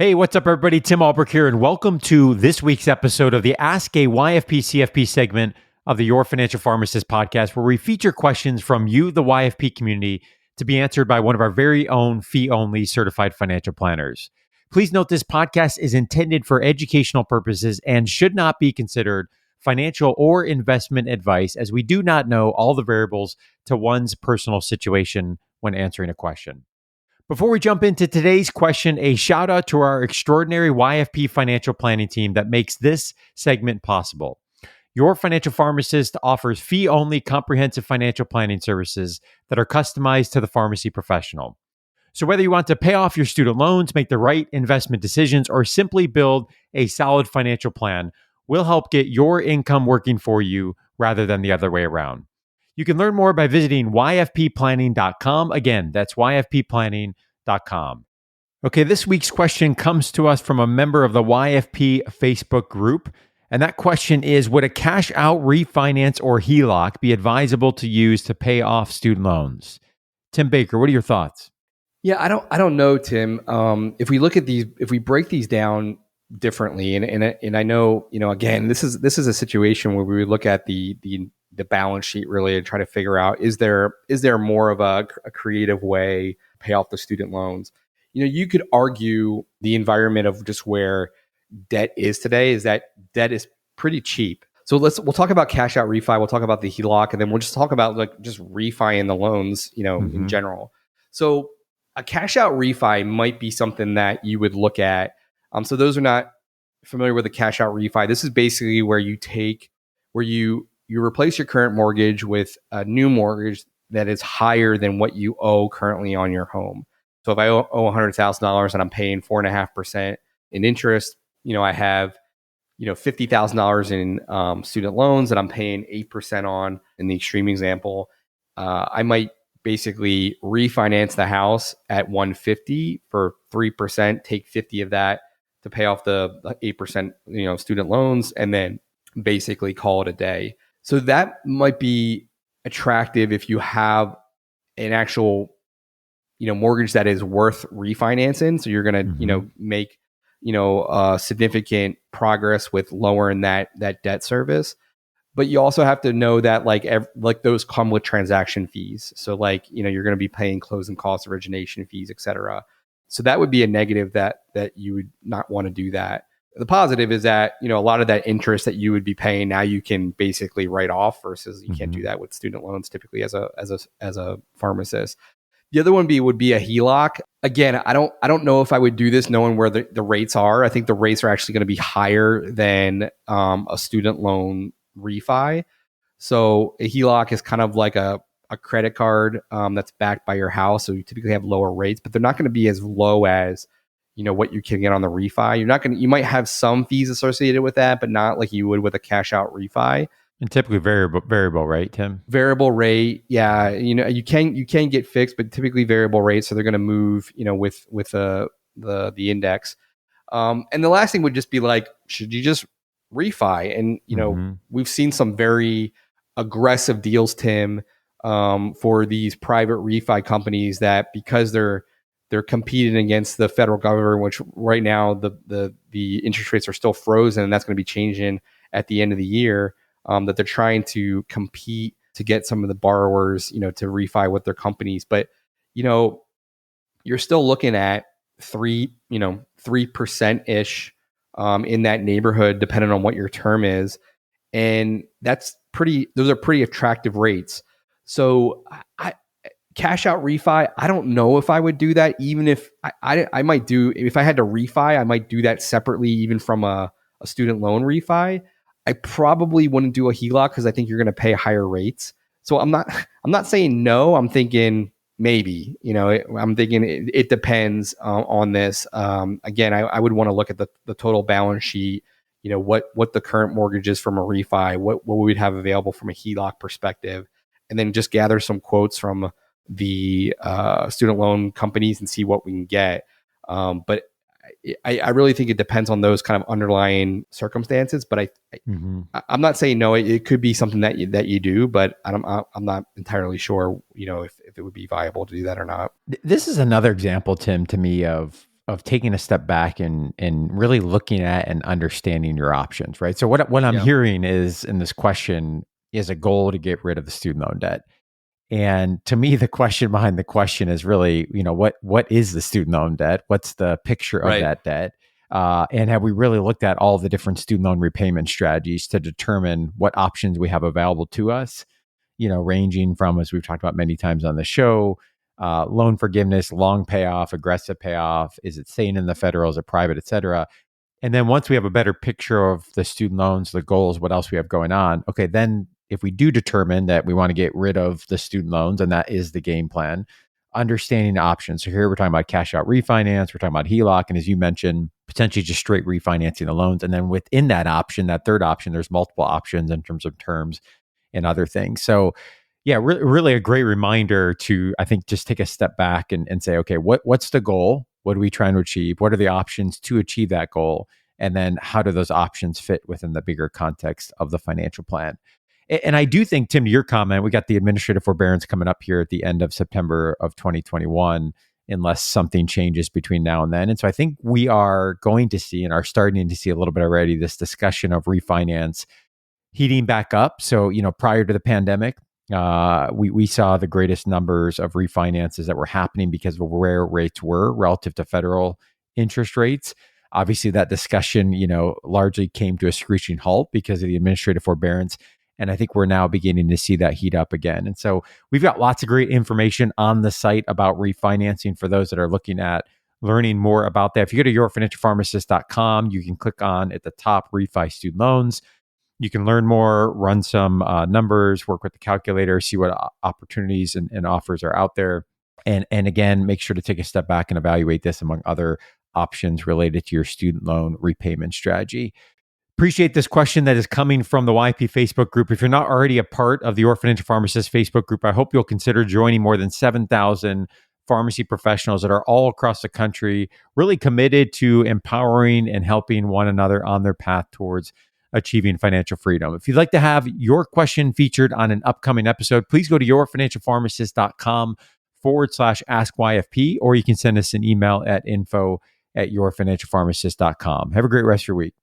Hey, what's up, everybody? Tim Albrecht here, and welcome to this week's episode of the Ask a YFP CFP segment of the Your Financial Pharmacist podcast, where we feature questions from you, the YFP community, to be answered by one of our very own fee-only certified financial planners. Please note this podcast is intended for educational purposes and should not be considered financial or investment advice, as we do not know all the variables to one's personal situation when answering a question. Before we jump into today's question, a shout out to our extraordinary YFP financial planning team that makes this segment possible. Your Financial Pharmacist offers fee-only comprehensive financial planning services that are customized to the pharmacy professional. So whether you want to pay off your student loans, make the right investment decisions, or simply build a solid financial plan, we'll help get your income working for you rather than the other way around. You can learn more by visiting yfpplanning.com. Again, that's yfpplanning.com. Okay, this week's question comes to us from a member of the YFP Facebook group. And that question is, would a cash out refinance or HELOC be advisable to use to pay off student loans? Tim Baker, what are your thoughts? Yeah, I don't know, Tim. If we look at these, if we break these down differently, and I know, again, this is a situation where we would look at the balance sheet really and try to figure out, is there more of a creative way to pay off the student loans? You could argue the environment of just where debt is today is that debt is pretty cheap. So we'll talk about cash out refi, we'll talk about the HELOC, and then we'll just talk about just refi-ing the loans, in general. So a cash out refi might be something that you would look at. So those are not familiar with a cash out refi. This is basically where you replace your current mortgage with a new mortgage that is higher than what you owe currently on your home. So if I owe $100,000 and I'm paying 4.5% in interest, I have $50,000 in student loans that I'm paying 8% on. In the extreme example, I might basically refinance the house at 150 for 3%, take 50 of that to pay off the 8% student loans, and then basically call it a day. So that might be attractive if you have an actual mortgage that is worth refinancing. So you're going to make significant progress with lowering that debt service. But you also have to know that like those come with transaction fees. So you're going to be paying closing costs, origination fees, et cetera. So that would be a negative that you would not want to do that. The positive is that, a lot of that interest that you would be paying now you can basically write off, versus you can't do that with student loans typically as a pharmacist. The other one would be a HELOC. Again, I don't know if I would do this knowing where the rates are. I think the rates are actually going to be higher than a student loan refi. So a HELOC is kind of like a credit card that's backed by your house. So you typically have lower rates, but they're not going to be as low as what you can get on the refi. You might have some fees associated with that, but not like you would with a cash out refi. And typically variable rate, Tim? Variable rate, yeah. You can get fixed, but typically variable rate. So they're going to move, with the index. And the last thing would just be should you just refi? And we've seen some very aggressive deals, Tim, for these private refi companies that, because they're competing against the federal government, which right now the interest rates are still frozen, and that's going to be changing at the end of the year. That they're trying to compete to get some of the borrowers, to refi with their companies. But, you're still looking at 3% ish in that neighborhood, depending on what your term is. And those are pretty attractive rates. So cash out refi, I don't know if I would do that, even if I might do, if I had to refi, I might do that separately, even from a student loan refi. I probably wouldn't do a HELOC because I think you're going to pay higher rates. So I'm not saying no. I'm thinking maybe. I'm thinking it depends on this. Again, I would want to look at the total balance sheet. What the current mortgage is from a refi, what we would have available from a HELOC perspective, and then just gather some quotes from the student loan companies and see what we can get. But I really think it depends on those kind of underlying circumstances, but I'm not saying no. It could be something that you do, but I'm not entirely sure, if it would be viable to do that or not. This is another example, Tim, to me of of taking a step back and really looking at and understanding your options, right? So what I'm Yeah. hearing is in this question is a goal to get rid of the student loan debt. And to me, the question behind the question is really, what is the student loan debt? What's the picture of Right. that debt? And have we really looked at all the different student loan repayment strategies to determine what options we have available to us? Ranging from, as we've talked about many times on the show, loan forgiveness, long payoff, aggressive payoff. Is it staying in the federal? Is it private, et cetera? And then once we have a better picture of the student loans, the goals, what else we have going on, okay, then if we do determine that we want to get rid of the student loans, and that is the game plan, understanding the options. So here we're talking about cash out refinance, we're talking about HELOC, and as you mentioned, potentially just straight refinancing the loans. And then within that option, that third option, there's multiple options in terms of terms and other things. So yeah, really a great reminder to, I think, just take a step back and say, okay, what's the goal? What are we trying to achieve? What are the options to achieve that goal? And then how do those options fit within the bigger context of the financial plan? And I do think, Tim, to your comment, we got the administrative forbearance coming up here at the end of September of 2021, unless something changes between now and then. And so I think we are going to see and are starting to see a little bit already this discussion of refinance heating back up. So, prior to the pandemic, we saw the greatest numbers of refinances that were happening because of where rates were relative to federal interest rates. Obviously, that discussion, largely came to a screeching halt because of the administrative forbearance. And I think we're now beginning to see that heat up again. And so we've got lots of great information on the site about refinancing for those that are looking at learning more about that. If you go to yourfinancialpharmacist.com, you can click on at the top refi student loans. You can learn more, run some numbers, work with the calculator, see what opportunities and offers are out there. And again, make sure to take a step back and evaluate this among other options related to your student loan repayment strategy. Appreciate this question that is coming from the YFP Facebook group. If you're not already a part of the Your Financial Pharmacist Facebook group, I hope you'll consider joining more than 7,000 pharmacy professionals that are all across the country, really committed to empowering and helping one another on their path towards achieving financial freedom. If you'd like to have your question featured on an upcoming episode, please go to yourfinancialpharmacist.com/ask YFP, or you can send us an email at info@yourfinancialpharmacist.com. Have a great rest of your week.